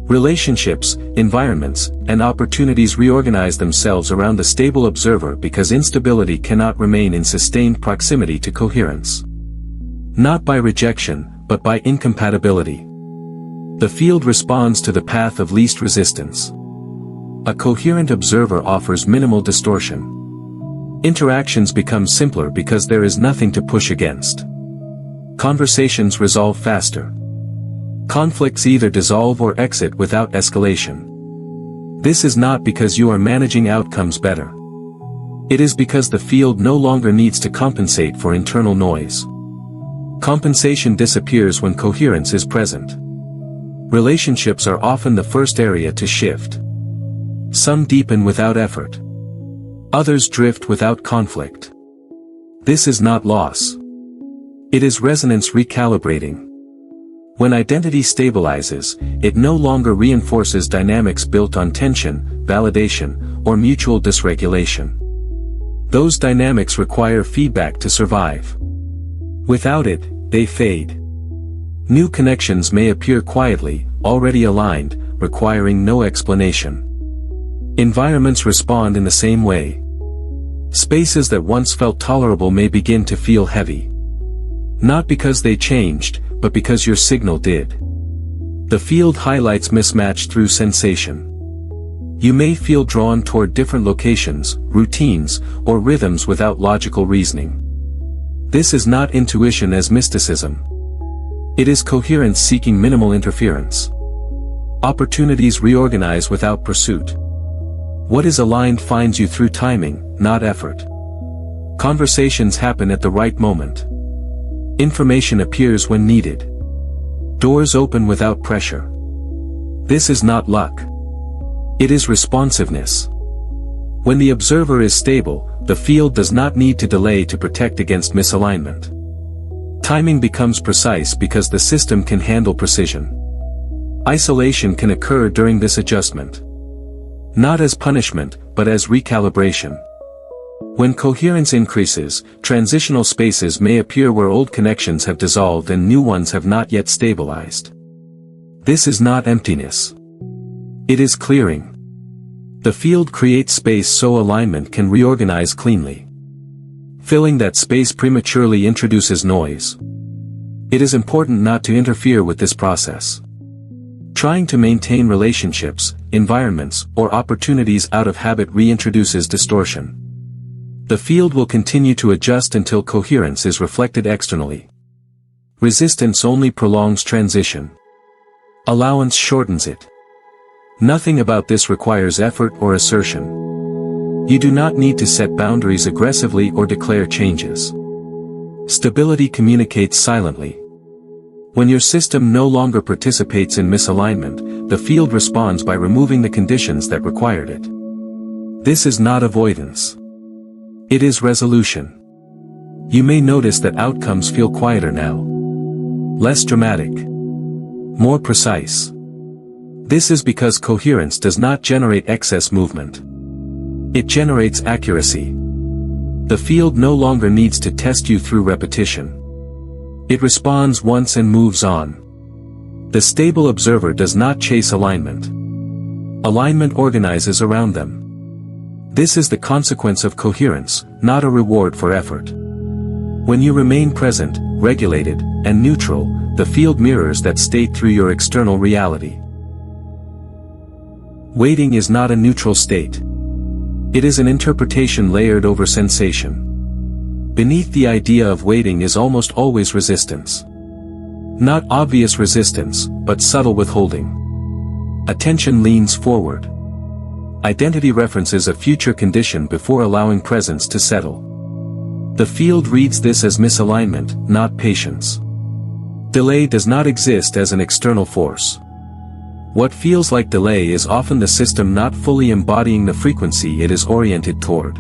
[SPEAKER 1] Relationships, environments, and opportunities reorganize themselves around the stable observer because instability cannot remain in sustained proximity to coherence. Not by rejection, but by incompatibility. The field responds to the path of least resistance. A coherent observer offers minimal distortion. Interactions become simpler because there is nothing to push against. Conversations resolve faster. Conflicts either dissolve or exit without escalation. This is not because you are managing outcomes better. It is because the field no longer needs to compensate for internal noise. Compensation disappears when coherence is present. Relationships are often the first area to shift. Some deepen without effort. Others drift without conflict. This is not loss. It is resonance recalibrating. When identity stabilizes, it no longer reinforces dynamics built on tension, validation, or mutual dysregulation. Those dynamics require feedback to survive. Without it, they fade. New connections may appear quietly, already aligned, requiring no explanation. Environments respond in the same way. Spaces that once felt tolerable may begin to feel heavy. Not because they changed, but because your signal did. The field highlights mismatch through sensation. You may feel drawn toward different locations, routines, or rhythms without logical reasoning. This is not intuition as mysticism. It is coherence seeking minimal interference. Opportunities reorganize without pursuit. What is aligned finds you through timing, not effort. Conversations happen at the right moment. Information appears when needed. Doors open without pressure. This is not luck. It is responsiveness. When the observer is stable, the field does not need to delay to protect against misalignment. Timing becomes precise because the system can handle precision. Isolation can occur during this adjustment. Not as punishment, but as recalibration. When coherence increases, transitional spaces may appear where old connections have dissolved and new ones have not yet stabilized. This is not emptiness. It is clearing. The field creates space so alignment can reorganize cleanly. Filling that space prematurely introduces noise. It is important not to interfere with this process. Trying to maintain relationships, environments, or opportunities out of habit reintroduces distortion. The field will continue to adjust until coherence is reflected externally. Resistance only prolongs transition. Allowance shortens it. Nothing about this requires effort or assertion. You do not need to set boundaries aggressively or declare changes. Stability communicates silently. When your system no longer participates in misalignment, the field responds by removing the conditions that required it. This is not avoidance. It is resolution. You may notice that outcomes feel quieter now. Less dramatic. More precise. This is because coherence does not generate excess movement. It generates accuracy. The field no longer needs to test you through repetition. It responds once and moves on. The stable observer does not chase alignment. Alignment organizes around them. This is the consequence of coherence, not a reward for effort. When you remain present, regulated, and neutral, the field mirrors that state through your external reality. Waiting is not a neutral state. It is an interpretation layered over sensation. Beneath the idea of waiting is almost always resistance. Not obvious resistance, but subtle withholding. Attention leans forward. Identity references a future condition before allowing presence to settle. The field reads this as misalignment, not patience. Delay does not exist as an external force. What feels like delay is often the system not fully embodying the frequency it is oriented toward.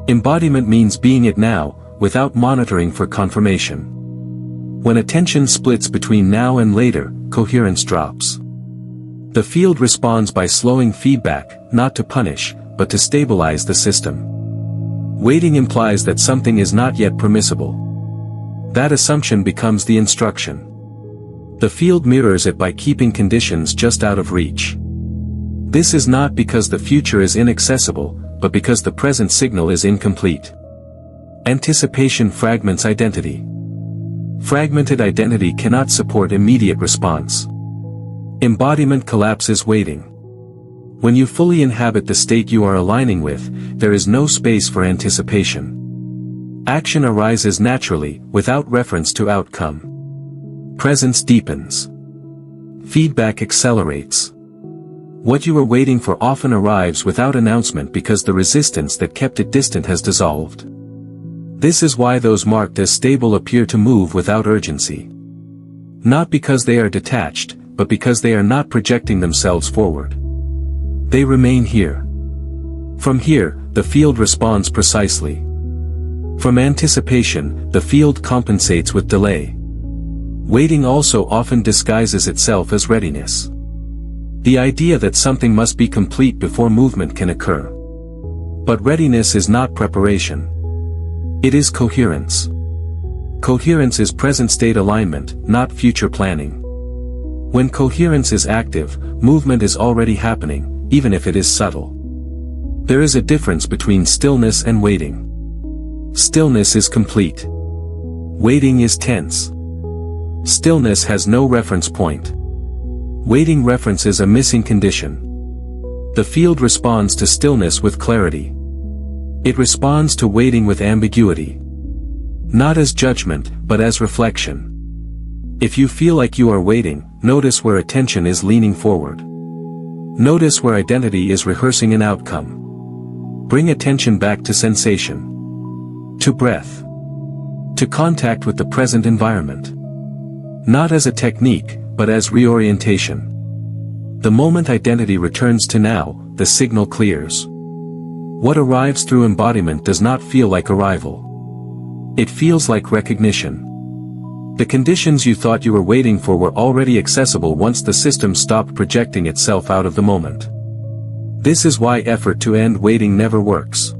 [SPEAKER 1] Embodiment means being it now, without monitoring for confirmation. When attention splits between now and later, coherence drops. The field responds by slowing feedback, not to punish, but to stabilize the system. Waiting implies that something is not yet permissible. That assumption becomes the instruction. The field mirrors it by keeping conditions just out of reach. This is not because the future is inaccessible, but because the present signal is incomplete. Anticipation fragments identity. Fragmented identity cannot support immediate response. Embodiment collapses waiting. When you fully inhabit the state you are aligning with, there is no space for anticipation. Action arises naturally, without reference to outcome. Presence deepens. Feedback accelerates. What you are waiting for often arrives without announcement because the resistance that kept it distant has dissolved. This is why those marked as stable appear to move without urgency. Not because they are detached, but because they are not projecting themselves forward. They remain here. From here, the field responds precisely. From anticipation, the field compensates with delay. Waiting also often disguises itself as readiness. The idea that something must be complete before movement can occur. But readiness is not preparation. It is coherence. Coherence is present-state alignment, not future planning. When coherence is active, movement is already happening, even if it is subtle. There is a difference between stillness and waiting. Stillness is complete. Waiting is tense. Stillness has no reference point. Waiting references a missing condition. The field responds to stillness with clarity. It responds to waiting with ambiguity. Not as judgment, but as reflection. If you feel like you are waiting, notice where attention is leaning forward. Notice where identity is rehearsing an outcome. Bring attention back to sensation. To breath. To contact with the present environment. Not as a technique, but as reorientation. The moment identity returns to now, the signal clears. What arrives through embodiment does not feel like arrival. It feels like recognition. The conditions you thought you were waiting for were already accessible once the system stopped projecting itself out of the moment. This is why effort to end waiting never works.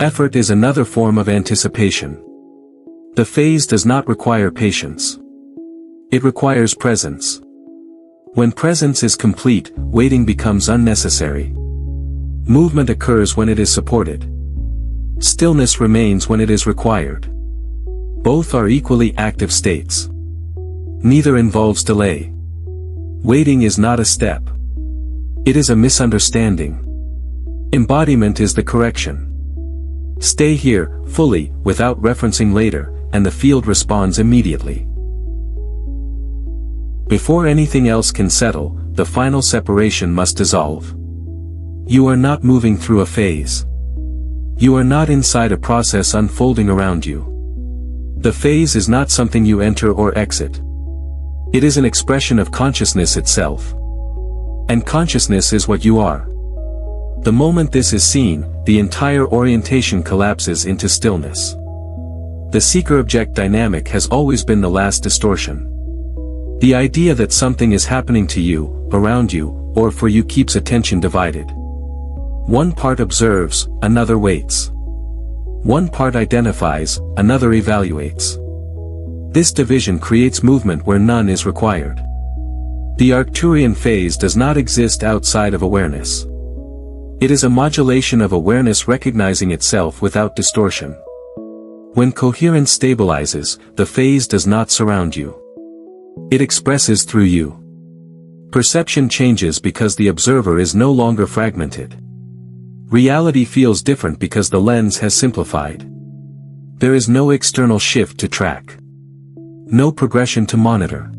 [SPEAKER 1] Effort is another form of anticipation. The phase does not require patience. It requires presence. When presence is complete, waiting becomes unnecessary. Movement occurs when it is supported. Stillness remains when it is required. Both are equally active states. Neither involves delay. Waiting is not a step. It is a misunderstanding. Embodiment is the correction. Stay here, fully, without referencing later, and the field responds immediately. Before anything else can settle, the final separation must dissolve. You are not moving through a phase. You are not inside a process unfolding around you. The phase is not something you enter or exit. It is an expression of consciousness itself. And consciousness is what you are. The moment this is seen, the entire orientation collapses into stillness. The seeker-object dynamic has always been the last distortion. The idea that something is happening to you, around you, or for you keeps attention divided. One part observes, another waits. One part identifies, another evaluates. This division creates movement where none is required. The Arcturian phase does not exist outside of awareness. It is a modulation of awareness recognizing itself without distortion. When coherence stabilizes, the phase does not surround you. It expresses through you. Perception changes because the observer is no longer fragmented. Reality feels different because the lens has simplified. There is no external shift to track. No progression to monitor.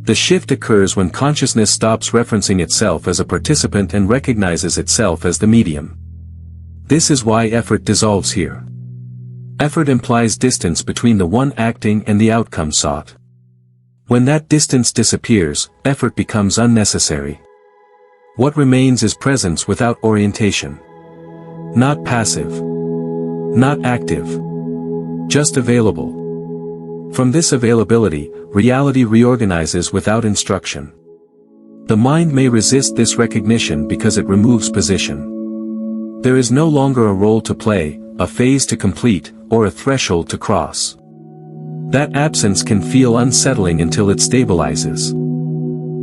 [SPEAKER 1] The shift occurs when consciousness stops referencing itself as a participant and recognizes itself as the medium. This is why effort dissolves here. Effort implies distance between the one acting and the outcome sought. When that distance disappears, effort becomes unnecessary. What remains is presence without orientation. Not passive. Not active. Just available. From this availability, reality reorganizes without instruction. The mind may resist this recognition because it removes position. There is no longer a role to play, a phase to complete, or a threshold to cross. That absence can feel unsettling until it stabilizes.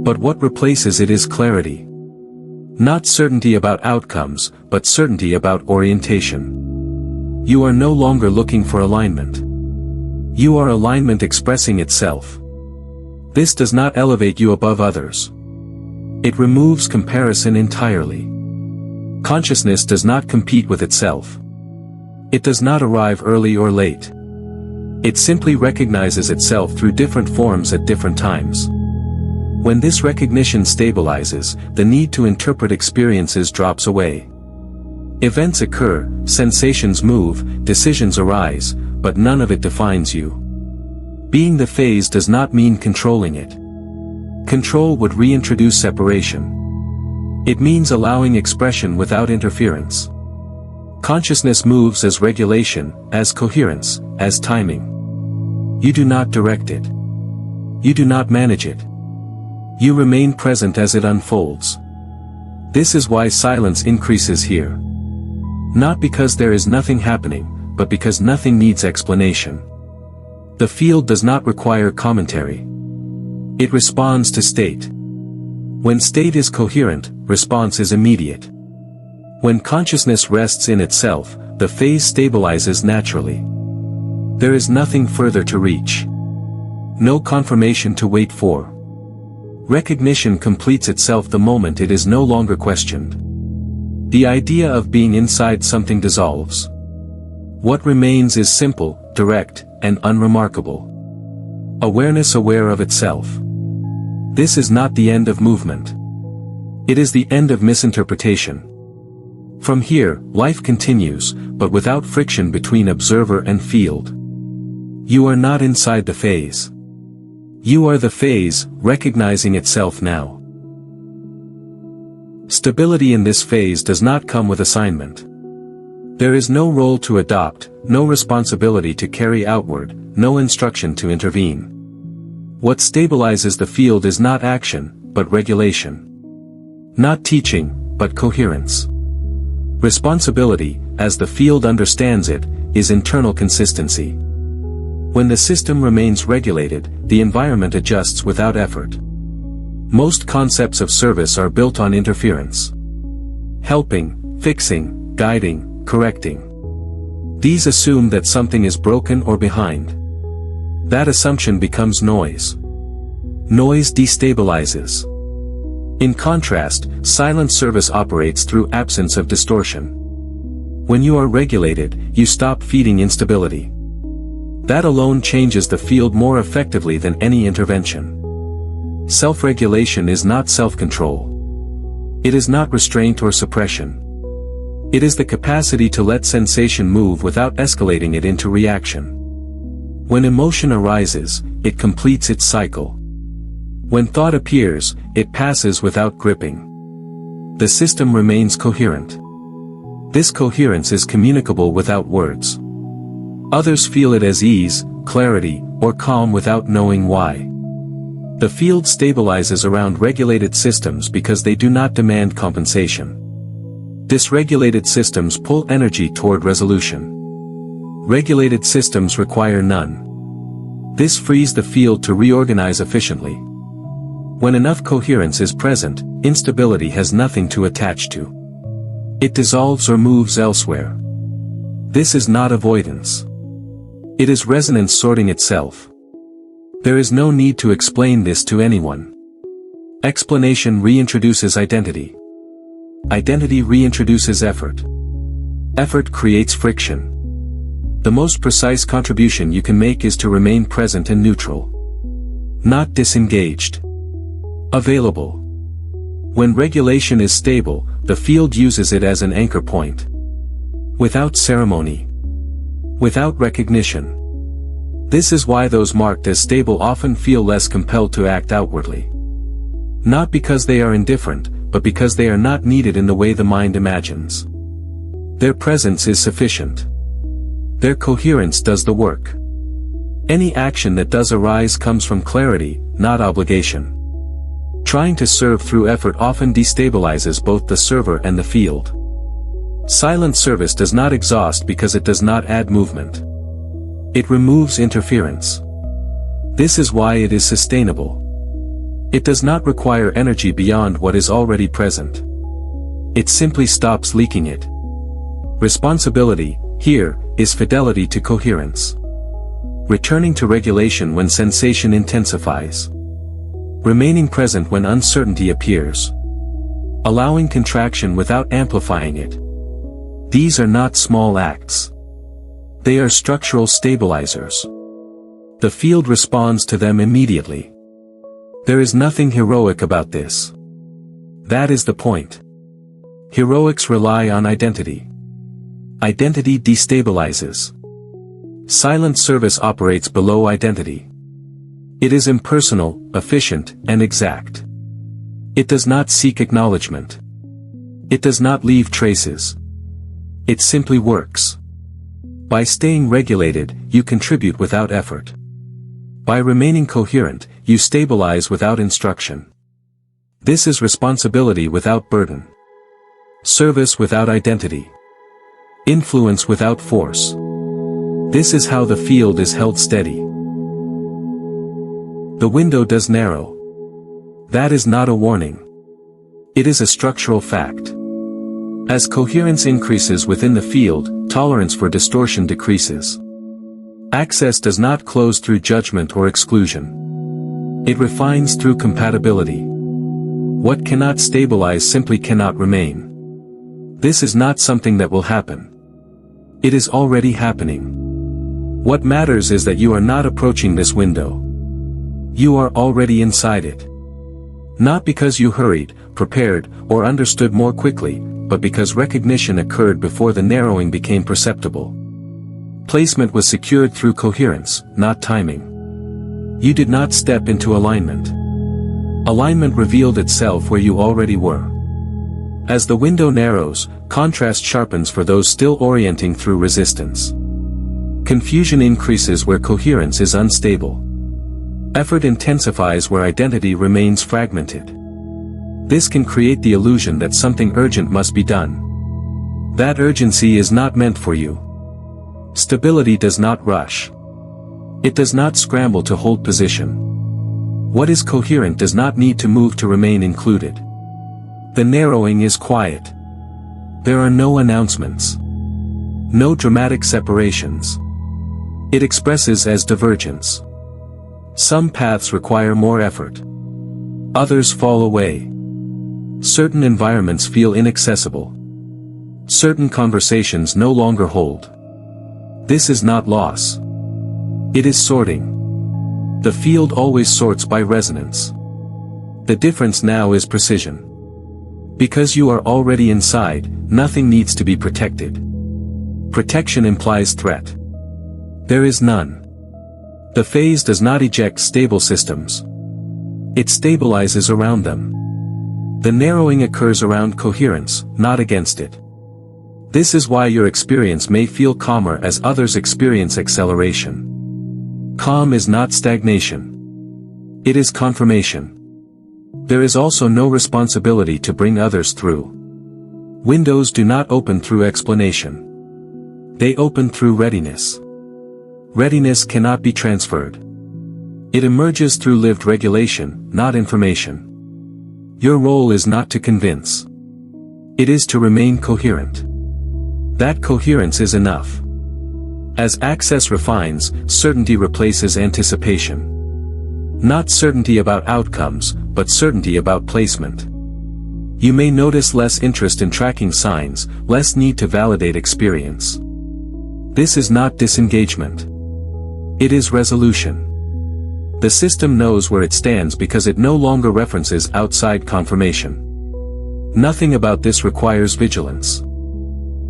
[SPEAKER 1] But what replaces it is clarity. Not certainty about outcomes, but certainty about orientation. You are no longer looking for alignment. You are alignment expressing itself. This does not elevate you above others. It removes comparison entirely. Consciousness does not compete with itself. It does not arrive early or late. It simply recognizes itself through different forms at different times. When this recognition stabilizes, the need to interpret experiences drops away. Events occur, sensations move, decisions arise, but none of it defines you. Being the phase does not mean controlling it. Control would reintroduce separation. It means allowing expression without interference. Consciousness moves as regulation, as coherence, as timing. You do not direct it. You do not manage it. You remain present as it unfolds. This is why silence increases here. Not because there is nothing happening, but because nothing needs explanation. The field does not require commentary. It responds to state. When state is coherent, response is immediate. When consciousness rests in itself, the phase stabilizes naturally. There is nothing further to reach. No confirmation to wait for. Recognition completes itself the moment it is no longer questioned. The idea of being inside something dissolves. What remains is simple, direct, and unremarkable. Awareness aware of itself. This is not the end of movement. It is the end of misinterpretation. From here, life continues, but without friction between observer and field. You are not inside the phase. You are the phase, recognizing itself now. Stability in this phase does not come with assignment. There is no role to adopt, no responsibility to carry outward, no instruction to intervene. What stabilizes the field is not action, but regulation. Not teaching, but coherence. Responsibility, as the field understands it, is internal consistency. When the system remains regulated, the environment adjusts without effort. Most concepts of service are built on interference. Helping, fixing, guiding, correcting. These assume that something is broken or behind. That assumption becomes noise. Noise destabilizes. In contrast, silent service operates through absence of distortion. When you are regulated, you stop feeding instability. That alone changes the field more effectively than any intervention. Self-regulation is not self-control. It is not restraint or suppression. It is the capacity to let sensation move without escalating it into reaction. When emotion arises, it completes its cycle. When thought appears, it passes without gripping. The system remains coherent. This coherence is communicable without words. Others feel it as ease, clarity, or calm without knowing why. The field stabilizes around regulated systems because they do not demand compensation. Dysregulated systems pull energy toward resolution. Regulated systems require none. This frees the field to reorganize efficiently. When enough coherence is present, instability has nothing to attach to. It dissolves or moves elsewhere. This is not avoidance. It is resonance sorting itself. There is no need to explain this to anyone. Explanation reintroduces identity. Identity reintroduces effort. Effort creates friction. The most precise contribution you can make is to remain present and neutral. Not disengaged. Available. When regulation is stable, the field uses it as an anchor point. Without ceremony. Without recognition. This is why those marked as stable often feel less compelled to act outwardly. Not because they are indifferent, but because they are not needed in the way the mind imagines. Their presence is sufficient. Their coherence does the work. Any action that does arise comes from clarity, not obligation. Trying to serve through effort often destabilizes both the server and the field. Silent service does not exhaust because it does not add movement. It removes interference. This is why it is sustainable. It does not require energy beyond what is already present. It simply stops leaking it. Responsibility, here, is fidelity to coherence. Returning to regulation when sensation intensifies. Remaining present when uncertainty appears. Allowing contraction without amplifying it. These are not small acts. They are structural stabilizers. The field responds to them immediately. There is nothing heroic about this. That is the point. Heroics rely on identity. Identity destabilizes. Silent service operates below identity. It is impersonal, efficient, and exact. It does not seek acknowledgement. It does not leave traces. It simply works. By staying regulated, you contribute without effort. By remaining coherent, you stabilize without instruction. This is responsibility without burden. Service without identity. Influence without force. This is how the field is held steady. The window does narrow. That is not a warning. It is a structural fact. As coherence increases within the field, tolerance for distortion decreases. Access does not close through judgment or exclusion. It refines through compatibility. What cannot stabilize simply cannot remain. This is not something that will happen. It is already happening. What matters is that you are not approaching this window. You are already inside it. Not because you hurried, prepared, or understood more quickly, but because recognition occurred before the narrowing became perceptible. Placement was secured through coherence, not timing. You did not step into alignment. Alignment revealed itself where you already were. As the window narrows, contrast sharpens for those still orienting through resistance. Confusion increases where coherence is unstable. Effort intensifies where identity remains fragmented. This can create the illusion that something urgent must be done. That urgency is not meant for you. Stability does not rush. It does not scramble to hold position. What is coherent does not need to move to remain included. The narrowing is quiet. There are no announcements. No dramatic separations. It expresses as divergence. Some paths require more effort. Others fall away. Certain environments feel inaccessible. Certain conversations no longer hold. This is not loss. It is sorting. The field always sorts by resonance. The difference now is precision. Because you are already inside, nothing needs to be protected. Protection implies threat. There is none. The phase does not eject stable systems. It stabilizes around them. The narrowing occurs around coherence, not against it. This is why your experience may feel calmer as others experience acceleration. Calm is not stagnation. It is confirmation. There is also no responsibility to bring others through. Windows do not open through explanation. They open through readiness. Readiness cannot be transferred. It emerges through lived regulation, not information. Your role is not to convince. It is to remain coherent. That coherence is enough. As access refines, certainty replaces anticipation. Not certainty about outcomes, but certainty about placement. You may notice less interest in tracking signs, less need to validate experience. This is not disengagement. It is resolution. The system knows where it stands because it no longer references outside confirmation. Nothing about this requires vigilance.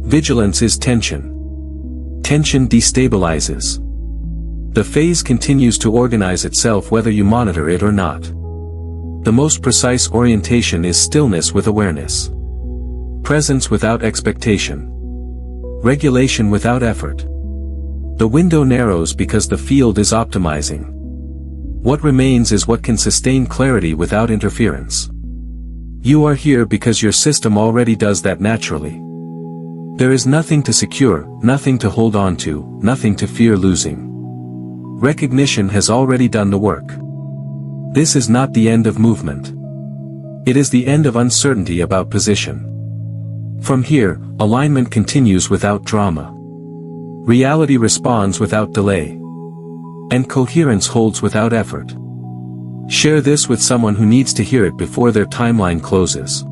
[SPEAKER 1] Vigilance is tension. Tension destabilizes. The phase continues to organize itself whether you monitor it or not. The most precise orientation is stillness with awareness. Presence without expectation. Regulation without effort. The window narrows because the field is optimizing. What remains is what can sustain clarity without interference. You are here because your system already does that naturally. There is nothing to secure, nothing to hold on to, nothing to fear losing. Recognition has already done the work. This is not the end of movement. It is the end of uncertainty about position. From here, alignment continues without drama. Reality responds without delay. And coherence holds without effort. Share this with someone who needs to hear it before their timeline closes.